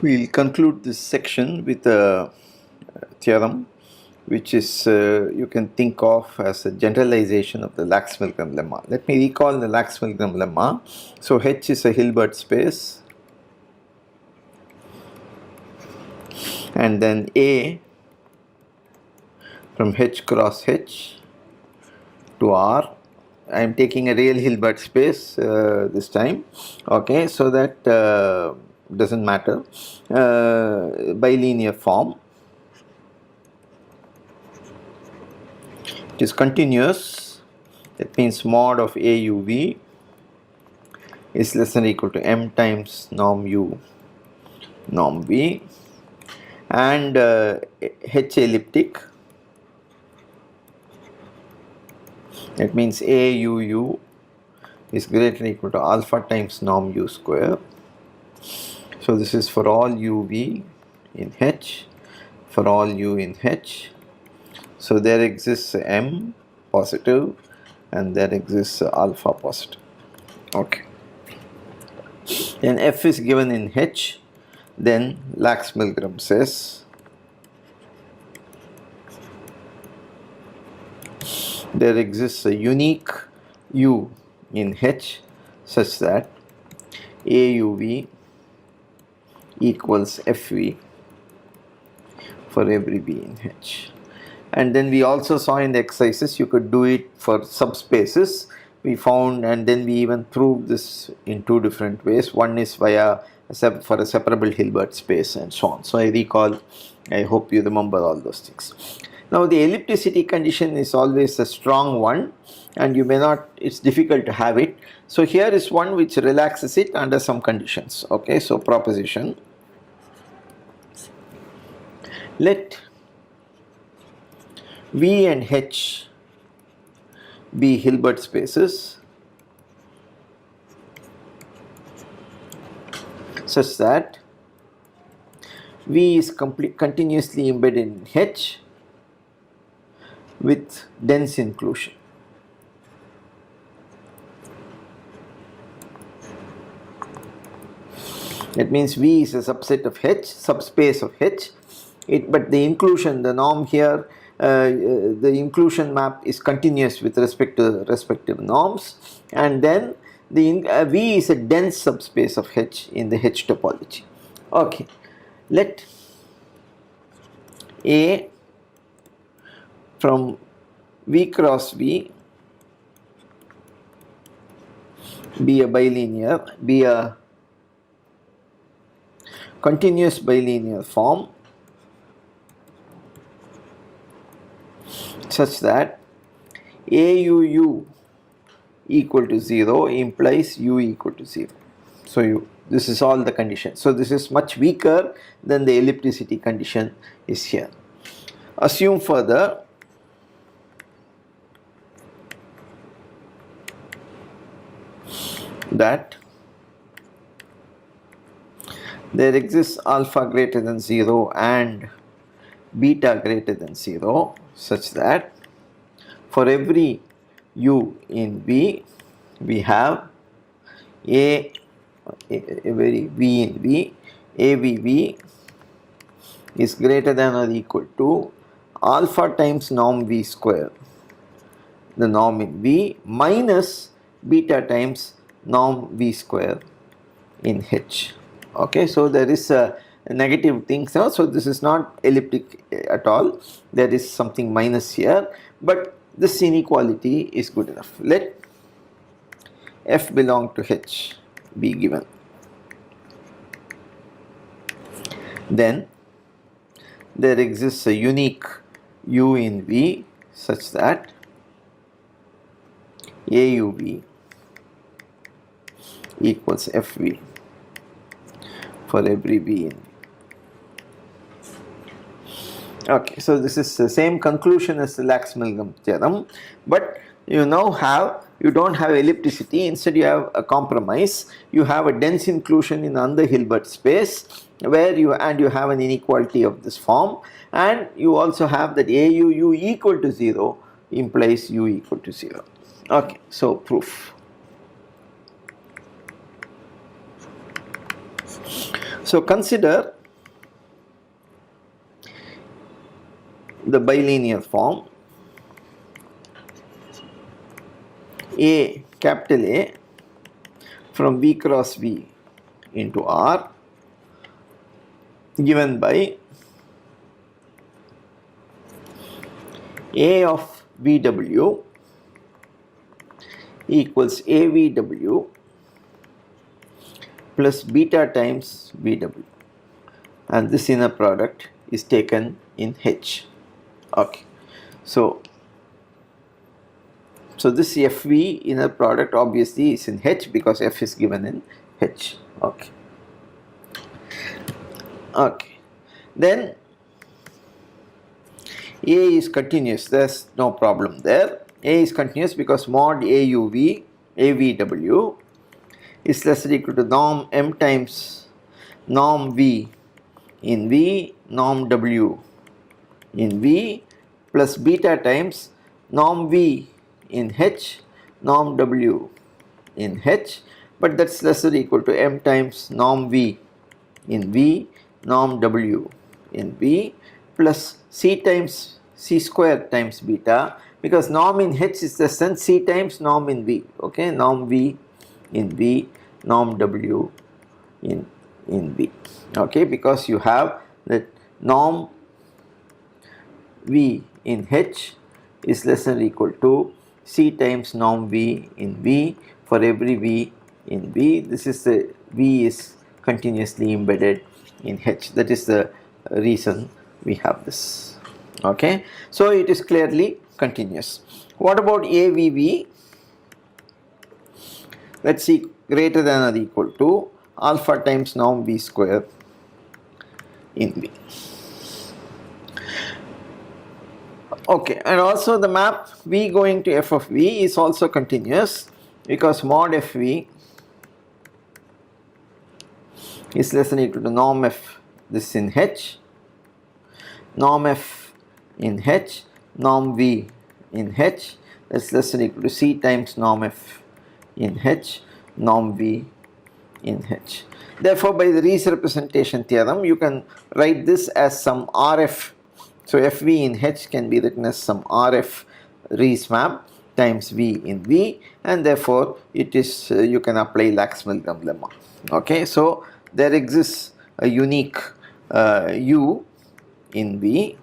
We'll conclude this section with a theorem which is you can think of as a generalization of the Lax-Milgram lemma. Let me recall the Lax-Milgram lemma. So H is a Hilbert space, and then A from H cross H to R. I am taking a real Hilbert space this time, okay, so that doesn't matter, bilinear form. It is continuous. That means mod of AUV is less than or equal to m times norm U norm V, and H elliptic. That means AUU is greater than or equal to alpha times norm U square. So this is for all UV in H, for all U in H. So there exists M positive and there exists alpha positive. Okay. Then F is given in H. Then Lax-Milgram says there exists a unique U in H such that AUV equals FV for every V in H. And then we also saw in the exercises you could do it for subspaces. We found, and then we even proved this in two different ways. One is via for a separable Hilbert space and so on. So I recall, I hope you remember all those things. Now the ellipticity condition is always a strong one, and you may not, it's difficult to have it. So here is one which relaxes it under some conditions. Okay, so proposition. Let V and H be Hilbert spaces such that V is continuously embedded in H with dense inclusion. That means V is a subset of H, subspace of H. But the inclusion, the norm here, the inclusion map is continuous with respect to the respective norms, and then the V is a dense subspace of H in the H topology. Okay, let A from V cross V be a bilinear, be a continuous bilinear form such that AUU equal to 0 implies U equal to 0. So this is all the conditions. So this is much weaker than the ellipticity condition is here. Assume further that there exists alpha greater than 0 and beta greater than 0 such that for every U in V we have every V in V, AVV is greater than or equal to alpha times norm V square, the norm in V, minus beta times norm V square in H. Okay, so there is a negative thing now, so this is not elliptic at all, there is something minus here, but this inequality is good enough. Let F belong to H be given. Then there exists a unique U in V such that AUV equals FV for every V in V. Okay, so this is the same conclusion as the Lax-Milgram theorem, but you now have, you don't have ellipticity, instead you have a compromise. You have a dense inclusion in under Hilbert space where you have an inequality of this form, and you also have that AUU equal to 0 implies U equal to 0. Okay, so proof. So consider the bilinear form A, capital A, from V cross V into R, given by A of VW equals AVW plus beta times VW, and this inner product is taken in H. Okay, so this FV inner product obviously is in H because F is given in H. Okay. Okay. Then A is continuous. There's no problem there. A is continuous because mod AUV AVW is less or equal to norm M times norm V in V, norm W in V, plus beta times norm V in H, norm W in H, but that's less or equal to M times norm V in V, norm W in V, plus C times C square times beta, because norm in H is less than C times norm in V. Okay, norm V in V, norm W in V. Okay, because you have that norm V in H is less than or equal to C times norm V in V for every V in V. This is the V is continuously embedded in H. That is the reason we have this. Okay, so it is clearly continuous. What about AVV? Let's see, greater than or equal to alpha times norm V square in V. Okay, and also the map V going to F of V is also continuous because mod FV is less than or equal to norm F, this in H, norm F in H, norm V in H, that's less than or equal to C times norm F in H, norm V in H. Therefore, by the Riesz representation theorem, you can write this as some RF. So FV in H can be written as some RF Riesz map times V in V, and therefore it is you can apply Lax-Milgram lemma. Okay, so there exists a unique U in V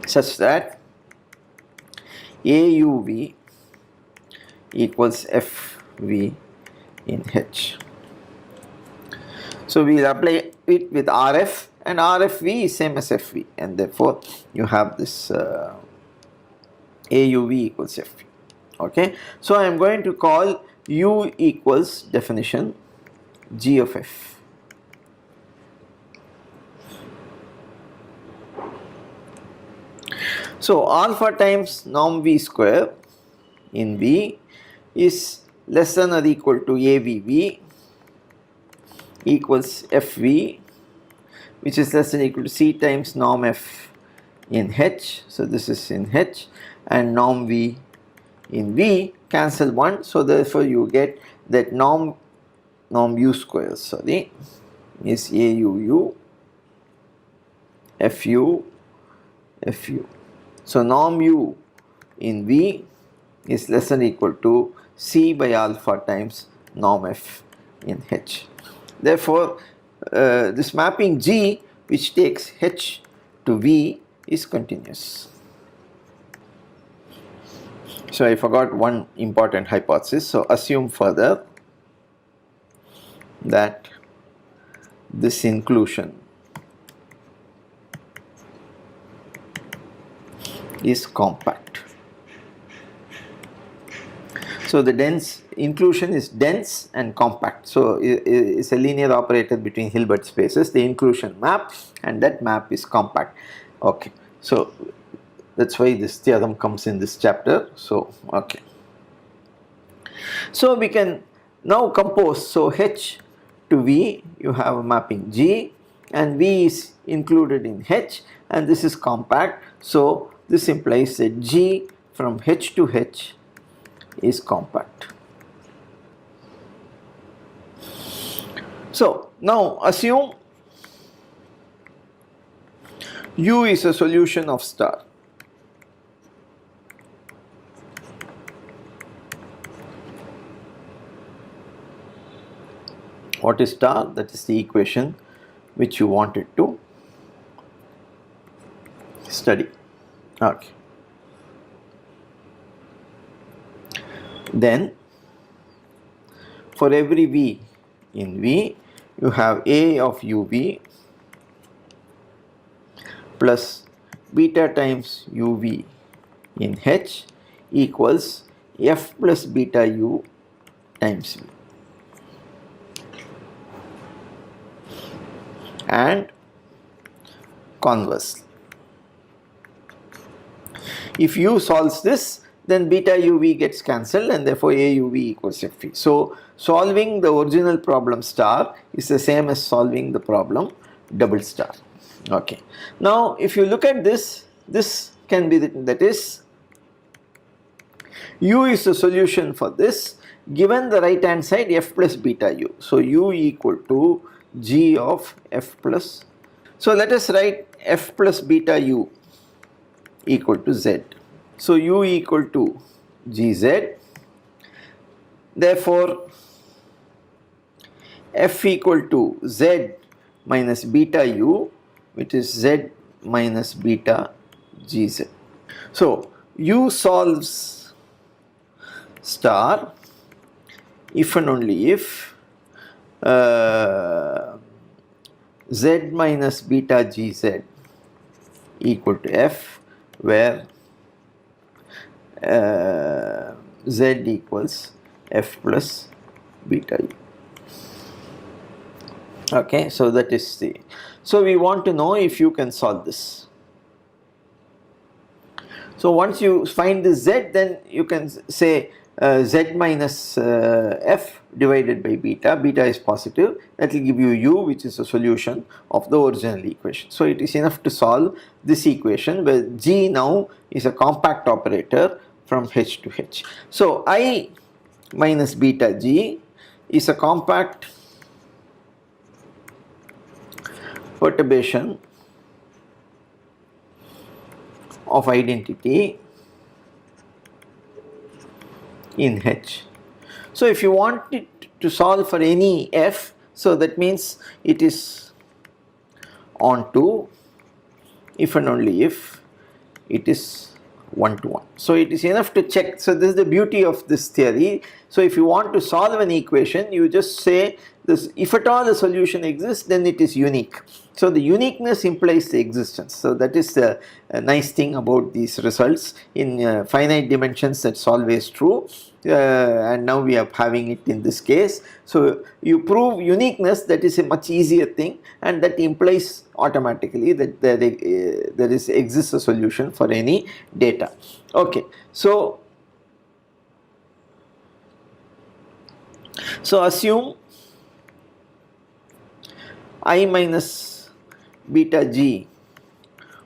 such that AUV equals FV in H. So we will apply it with RF, and RFV is same as FV, and therefore you have this AUV equals FV. Okay, so I am going to call U equals definition G of F. So alpha times norm V square in V is less than or equal to AVV equals FV, which is less than or equal to C times norm F in H. So this is in H, and norm V in V cancel 1. So therefore you get that norm U square, sorry, is AUU FU FU. So norm U in V is less than or equal to C by alpha times norm F in H. Therefore, this mapping G, which takes H to V, is continuous. So I forgot one important hypothesis. So assume further that this inclusion is compact. So the dense inclusion is dense and compact. So it's a linear operator between Hilbert spaces, the inclusion map, and that map is compact. Okay, so that's why this theorem comes in this chapter. So okay, so we can now compose. So H to V, you have a mapping G, and V is included in H, and this is compact. So this implies that G from H to H is compact. So now assume U is a solution of star. What is star? That is the equation which you wanted to study. Okay. Then for every V in V, you have A of UV plus beta times UV in H equals F plus beta U times V. And conversely, if U solves this, then beta UV gets cancelled and therefore AUV equals FV. So solving the original problem star is the same as solving the problem double star. Okay. Now if you look at this, this can be written, that is U is the solution for this given the right hand side F plus beta U. So U equal to G of F plus. So let us write F plus beta U equal to Z. So U equal to GZ. Therefore F equal to Z minus beta U, which is Z minus beta GZ. So U solves star if and only if Z minus beta GZ equal to F, where Z equals F plus beta U. Okay, so that is the, so we want to know if you can solve this. So once you find the Z, then you can say Z minus F divided by beta. Beta is positive. That will give you U, which is a solution of the original equation. So it is enough to solve this equation where G now is a compact operator from H to H. So I minus beta G is a compact perturbation of identity in H. So if you want it to solve for any F, so that means it is onto if and only if it is 1 to 1. So it is enough to check. So this is the beauty of this theory. So if you want to solve an equation, you just say this, if at all a solution exists, then it is unique. So the uniqueness implies the existence. So that is the nice thing about these results. In finite dimensions, that's always true. And now we are having it in this case. So you prove uniqueness, that is a much easier thing, and that implies automatically that there exists a solution for any data. Okay, so assume I minus beta G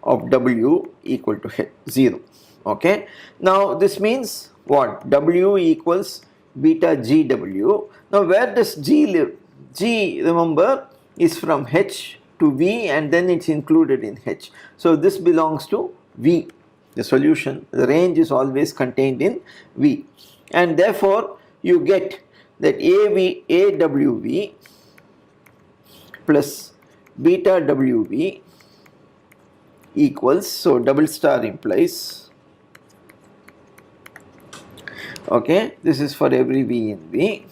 of W equal to 0. Okay, now this means what? W equals beta GW. Now where does G live? G, remember, is from H to V and then it's included in H. So this belongs to V. The solution, the range is always contained in V, and therefore you get that AWV plus beta WV equals, so double star implies, okay, this is for every V in V,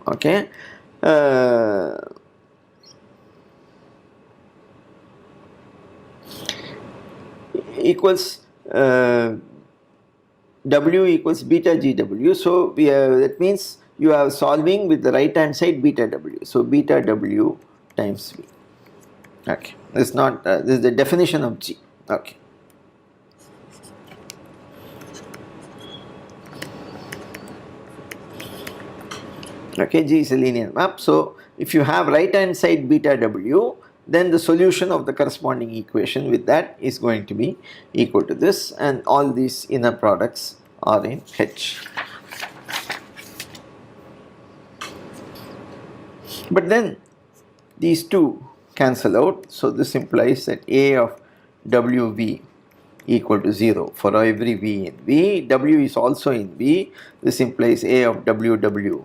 okay, equals W equals beta GW. So we have, that means you are solving with the right hand side beta W. So beta W times V. Okay, this is not this is the definition of G. Okay. Okay, G is a linear map. So if you have right hand side beta W, then the solution of the corresponding equation with that is going to be equal to this, and all these inner products are in H. But then these two cancel out, so this implies that A of WV equal to 0 for every V in V. W is also in V. This implies A of WW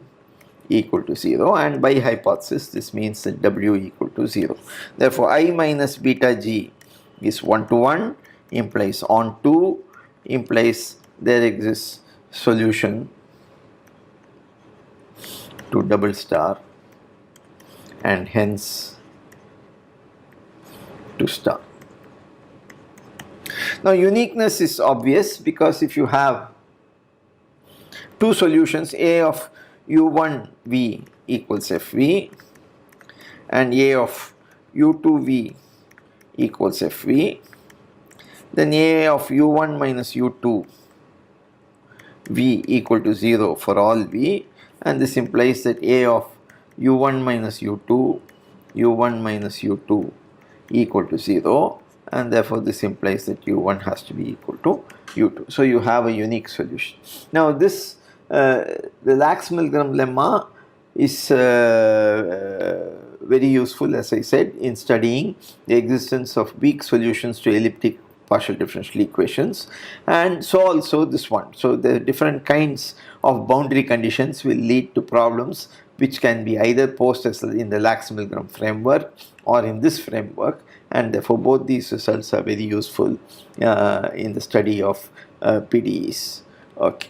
equal to 0, and by hypothesis this means that W equal to 0. Therefore, I minus beta G is 1 to 1, implies on 2, implies there exists solution to double star and hence to star. Now uniqueness is obvious because if you have two solutions, A of U1V equals FV and A of U2V equals FV, then A of U1 minus U2 V equal to 0 for all V, and this implies that A of U1 minus U2, U1 minus U2 equal to 0, and therefore this implies that U1 has to be equal to U2. So you have a unique solution. Now this, the Lax-Milgram lemma is very useful, as I said, in studying the existence of weak solutions to elliptic partial differential equations, and so also this one. So the different kinds of boundary conditions will lead to problems which can be either posed as in the Lax-Milgram framework or in this framework, and therefore both these results are very useful in the study of PDEs. Okay.